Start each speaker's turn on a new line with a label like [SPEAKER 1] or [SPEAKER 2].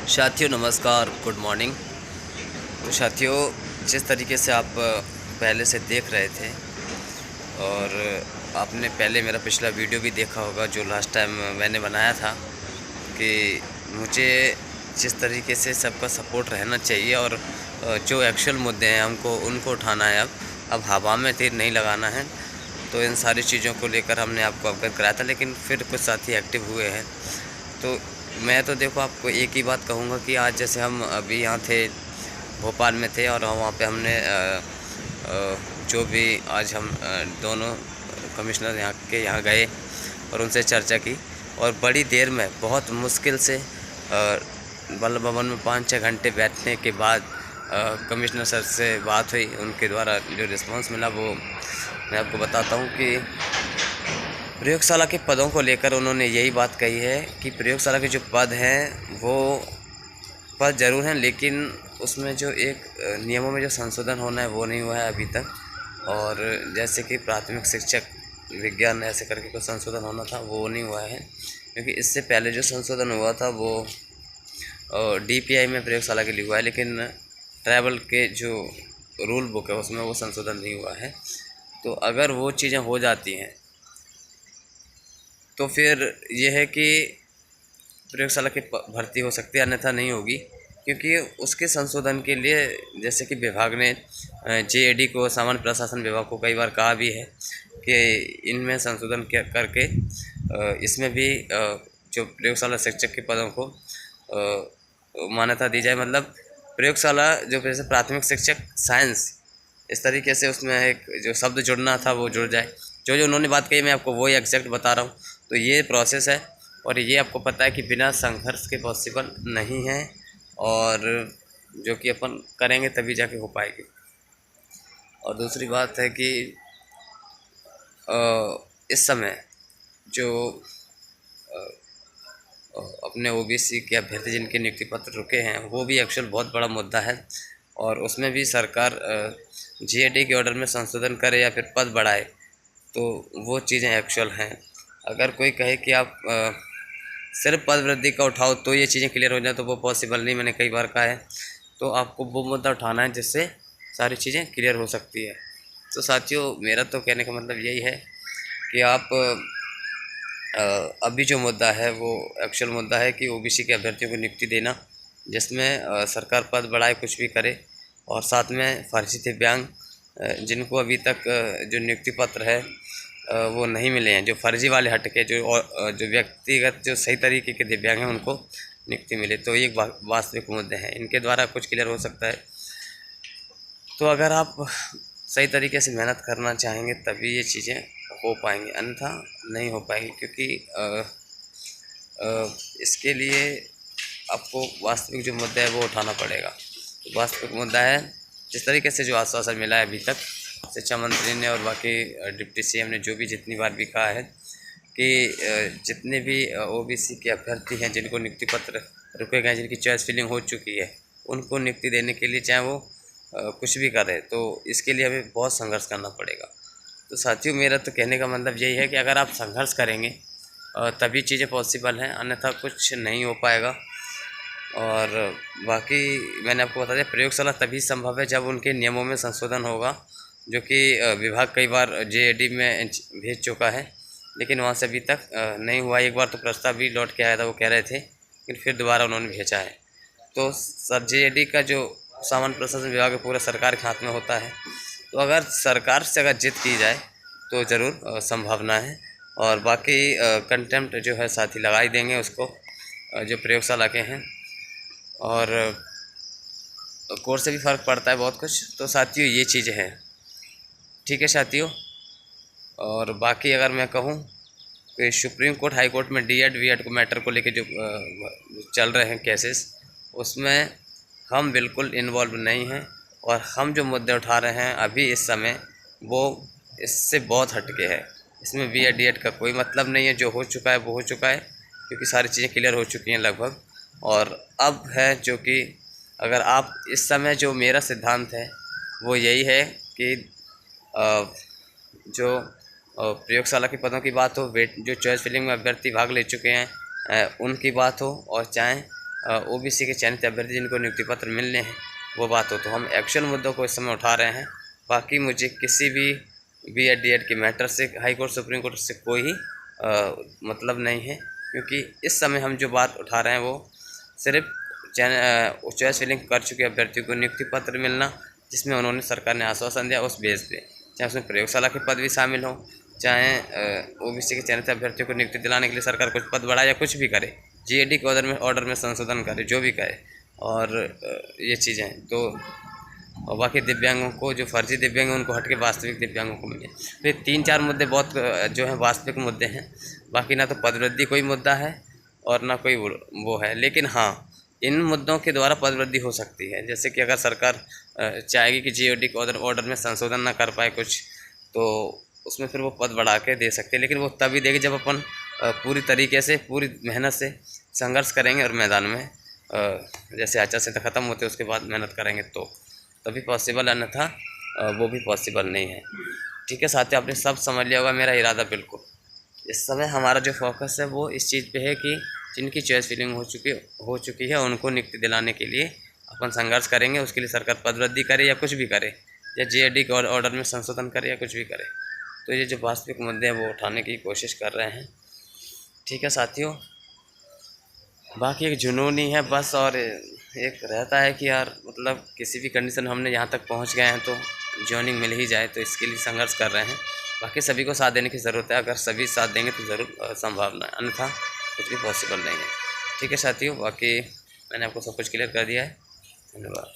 [SPEAKER 1] साथियों नमस्कार, good morning. तो साथियों, जिस तरीके से आप पहले से देख रहे थे और आपने पहले मेरा पिछला वीडियो भी देखा होगा जो लास्ट टाइम मैंने बनाया था कि मुझे जिस तरीके से सबका सपोर्ट रहना चाहिए और जो एक्चुअल मुद्दे हैं हमको उनको उठाना है। अब हवा में तीर नहीं लगाना है। तो इन सारी चीज़ों को लेकर हमने आपको अवगत कराया था, लेकिन फिर कुछ साथी एक्टिव हुए हैं। तो मैं तो देखो आपको एक ही बात कहूँगा कि आज जैसे हम अभी यहाँ थे, भोपाल में थे और वहाँ पे हमने जो भी आज हम दोनों कमिश्नर यहाँ गए और उनसे चर्चा की और बड़ी देर में बहुत मुश्किल से बल्लभ भवन में 5-6 घंटे बैठने के बाद कमिश्नर सर से बात हुई। उनके द्वारा जो रिस्पांस मिला वो मैं आपको बताता हूँ कि प्रयोगशाला के पदों को लेकर उन्होंने यही बात कही है कि प्रयोगशाला के जो पद हैं वो पद ज़रूर हैं, लेकिन उसमें जो एक नियमों में जो संशोधन होना है वो नहीं हुआ है अभी तक। और जैसे कि प्राथमिक शिक्षक विज्ञान ऐसे करके कुछ संशोधन होना था वो नहीं हुआ है, क्योंकि इससे पहले जो संशोधन हुआ था वो DPI में प्रयोगशाला के लिए हुआ है, लेकिन ट्रैवल के जो रूल बुक है उसमें वो संशोधन नहीं हुआ है। तो अगर वो चीज़ें हो जाती हैं तो फिर ये है कि प्रयोगशाला की भर्ती हो सकती है, अन्यथा नहीं होगी। क्योंकि उसके संशोधन के लिए जैसे कि विभाग ने JAD को, सामान्य प्रशासन विभाग को कई बार कहा भी है कि इनमें संशोधन करके इसमें भी जो प्रयोगशाला शिक्षक के पदों को मान्यता दी जाए। मतलब प्रयोगशाला जो जैसे प्राथमिक शिक्षक साइंस, इस तरीके से उसमें एक जो शब्द जुड़ना था वो जुड़ जाए। जो जो उन्होंने बात कही मैं आपको वही एग्जैक्ट बता रहा हूँ। तो ये प्रोसेस है और ये आपको पता है कि बिना संघर्ष के पॉसिबल नहीं है, और जो कि अपन करेंगे तभी जाके हो पाएगी। और दूसरी बात है कि इस समय जो अपने OBC के अभ्यर्थी जिनके नियुक्ति पत्र रुके हैं वो भी एक्चुअल बहुत बड़ा मुद्दा है, और उसमें भी सरकार JAD के ऑर्डर में संशोधन करे या फिर पद बढ़ाए तो वो चीज़ें एक्चुअल हैं। अगर कोई कहे कि आप सिर्फ पद वृद्धि का उठाओ तो ये चीज़ें क्लियर हो जाए तो वो पॉसिबल नहीं, मैंने कई बार कहा है। तो आपको वो मुद्दा उठाना है जिससे सारी चीज़ें क्लियर हो सकती है। तो साथियों, मेरा तो कहने का मतलब यही है कि आप अभी जो मुद्दा है वो एक्चुअल मुद्दा है कि OBC के अभ्यर्थियों को नियुक्ति देना, जिसमें सरकार पद बढ़ाए कुछ भी करे, और साथ में फर्जी दिव्यांग जिनको अभी तक जो नियुक्ति पत्र है वो नहीं मिले हैं, जो फर्जी वाले हट के जो व्यक्तिगत जो सही तरीके के दिव्यांग हैं उनको नियुक्ति मिले, तो ये वास्तविक मुद्दे हैं। इनके द्वारा कुछ क्लियर हो सकता है। तो अगर आप सही तरीके से मेहनत करना चाहेंगे तभी ये चीज़ें हो पाएंगी, अन्यथा नहीं हो पाएंगी। क्योंकि इसके लिए आपको वास्तविक जो मुद्दा है वो उठाना पड़ेगा। तो वास्तविक मुद्दा है जिस तरीके से जो आश्वासन मिला है अभी तक शिक्षा मंत्री ने और बाकी डिप्टी CM ने जो भी जितनी बार भी कहा है कि जितने भी OBC के अभ्यर्थी हैं जिनको नियुक्ति पत्र रुके गए, जिनकी चॉइस फिलिंग हो चुकी है, उनको नियुक्ति देने के लिए चाहे वो कुछ भी करे, तो इसके लिए हमें बहुत संघर्ष करना पड़ेगा। तो साथियों, मेरा तो कहने का मतलब यही है कि अगर आप संघर्ष करेंगे तभी चीज़ें पॉसिबल हैं, अन्यथा कुछ नहीं हो पाएगा। और बाकी मैंने आपको बता दिया, प्रयोगशाला तभी संभव है जब उनके नियमों में संशोधन होगा, जो कि विभाग कई बार JAD में भेज चुका है, लेकिन वहाँ से अभी तक नहीं हुआ। एक बार तो प्रस्ताव भी लौट के आया था, वो कह रहे थे, लेकिन फिर दोबारा उन्होंने भेजा है। तो सर JAD का जो सामान्य प्रशासन विभाग है पूरा सरकार के हाथ में होता है। तो अगर सरकार से अगर जिद की जाए तो ज़रूर संभावना है। और बाकी कंटेम्प्ट जो है साथी लगा ही देंगे उसको, जो प्रयोगशाला के हैं, और कोर्स से भी फ़र्क पड़ता है बहुत कुछ। तो साथियों, ये चीज़ें हैं। ठीक है साथियों। और बाकी अगर मैं कहूँ कि सुप्रीम कोर्ट, हाई कोर्ट में D.Ed V.Ed को मैटर को लेके जो चल रहे हैं केसेस, उसमें हम बिल्कुल इन्वॉल्व नहीं हैं, और हम जो मुद्दे उठा रहे हैं अभी इस समय वो इससे बहुत हटके है। इसमें B.Ed D.Ed का कोई मतलब नहीं है। जो हो चुका है वो हो चुका है, क्योंकि सारी चीज़ें क्लियर हो चुकी हैं लगभग। और अब है जो कि अगर आप इस समय, जो मेरा सिद्धांत है वो यही है कि जो प्रयोगशाला के पदों की बात हो, जो चॉइस फिलिंग में अभ्यर्थी भाग ले चुके हैं उनकी बात हो, और चाहे ओबीसी के चयनित अभ्यर्थी जिनको नियुक्ति पत्र मिलने हैं वो बात हो, तो हम एक्चुअल मुद्दों को इस समय उठा रहे हैं। बाकी मुझे किसी भी बीएड डीएड के मैटर से हाई कोर्ट सुप्रीम कोर्ट से कोई मतलब नहीं है, क्योंकि इस समय हम जो बात उठा रहे हैं वो सिर्फ चॉइस फिलिंग कर चुके अभ्यर्थियों को नियुक्ति पत्र मिलना, जिसमें उन्होंने सरकार ने आश्वासन दिया उस बेस पे, चाहे उसमें प्रयोगशाला के पद भी शामिल हों, चाहे ओबीसी के चयनित अभ्यर्थियों को नियुक्ति दिलाने के लिए सरकार कुछ पद बढ़ाए या कुछ भी करे, जीएडी के ऑर्डर में संशोधन करे, जो भी करे, और ये चीज़ें तो। और बाकी दिव्यांगों को, जो फर्जी दिव्यांग हैं उनको हट के वास्तविक दिव्यांगों को मिले। तो ये 3-4 मुद्दे बहुत जो हैं वास्तविक मुद्दे हैं। बाकी ना तो पदवृद्धि कोई मुद्दा है और ना कोई वो है, लेकिन हाँ इन मुद्दों के द्वारा पदवृद्धि हो सकती है। जैसे कि अगर सरकार चाहेगी कि जीओडी के ऑर्डर में संशोधन ना कर पाए कुछ, तो उसमें फिर वो पद बढ़ा के दे सकते हैं, लेकिन वो तभी देगी जब अपन पूरी तरीके से, पूरी मेहनत से संघर्ष करेंगे और मैदान में जैसे आचार संहिता ख़त्म होते उसके बाद मेहनत करेंगे तो तभी पॉसिबल, अन्यथा वो भी पॉसिबल नहीं है। ठीक है साथियों, आपने सब समझ लिया होगा मेरा इरादा। बिल्कुल इस समय हमारा जो फोकस है वो इस चीज़ पे है कि जिनकी चॉइस फिलिंग हो चुकी है उनको नियुक्ति दिलाने के लिए अपन संघर्ष करेंगे। उसके लिए सरकार पदवृद्धि करे या कुछ भी करे, या जीएडी के ऑर्डर में संशोधन करे या कुछ भी करे। तो ये जो वास्तविक मुद्दे हैं वो उठाने की कोशिश कर रहे हैं। ठीक है साथियों, बाकी एक जुनून ही है बस, और एक रहता है कि यार मतलब किसी भी कंडीशन हमने यहाँ तक पहुँच गए हैं तो जॉइनिंग मिल ही जाए, तो इसके लिए संघर्ष कर रहे हैं। बाकी सभी को साथ देने की ज़रूरत है, अगर सभी साथ देंगे तो ज़रूर संभावना है, अन्यथा कुछ भी पॉसिबल नहीं है। ठीक है साथियों, बाकी मैंने आपको सब कुछ क्लियर कर दिया है। धन्यवाद।